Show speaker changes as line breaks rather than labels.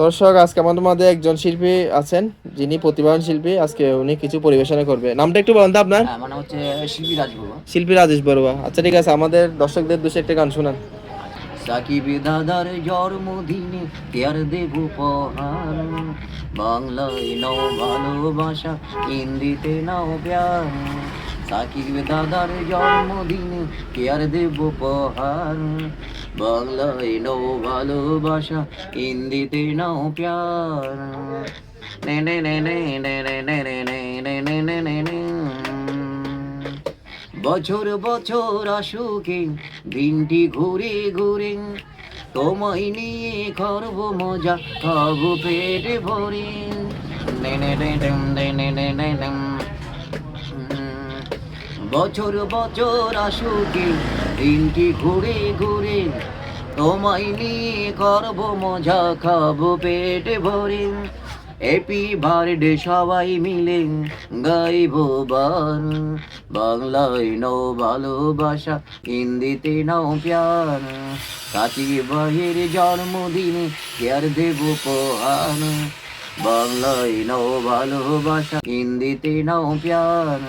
দর্শক, আজকে আমাদের মধ্যে একজন শিল্পী আছেন, যিনি প্রতিভাবান শিল্পী। আজকে উনি কিছু পরিবেশনা করবে। নামটা একটু বলেন তো আপনার।
আমার নাম হচ্ছে শিল্পী রাজবড়ুয়া।
শিল্পী রাজেশ বড়ুয়া। আচ্ছা, ঠিক আছে, আমাদের দর্শকদের দুশো একটা গান শোনান।
সাকিব দাদার জন্মদিনে কেয়ার দেব উপহার, বাংলায় নাও ভালোবাসা, হিন্দিতে নাও প্যার। সাকিব দাদার জন্মদিনে কেয়ার দেব উপহার, বাংলায় নাও ভালোবাসা, হিন্দিতে নাও প্যার। নে নে নে নে নে নে নে নে নে নে নে নে নে। বছর বছর আসুকে দিনটি ঘুরে ঘুরে, তোমায় নিয়ে করব মজা, খাবো পেটে ভরে। নে নে নে ডেম নে নে নে নে ডেম। বছর বছর আসুকে দিনটি ঘুরে ঘুরে, তোমায় নিয়ে করব মজা, খাবো পেটে ভরে। হ্যাপি বার্থডে সবাই মিলে গাইবো বার, বাংলায় নাও ভালোবাসা, হিন্দিতে নাও প্যার। সাকিব ভাইয়ের জন্মদিনে কেয়ার দেব উপহার, বাংলায় নাও ভালোবাসা, হিন্দিতে নাও প্যার।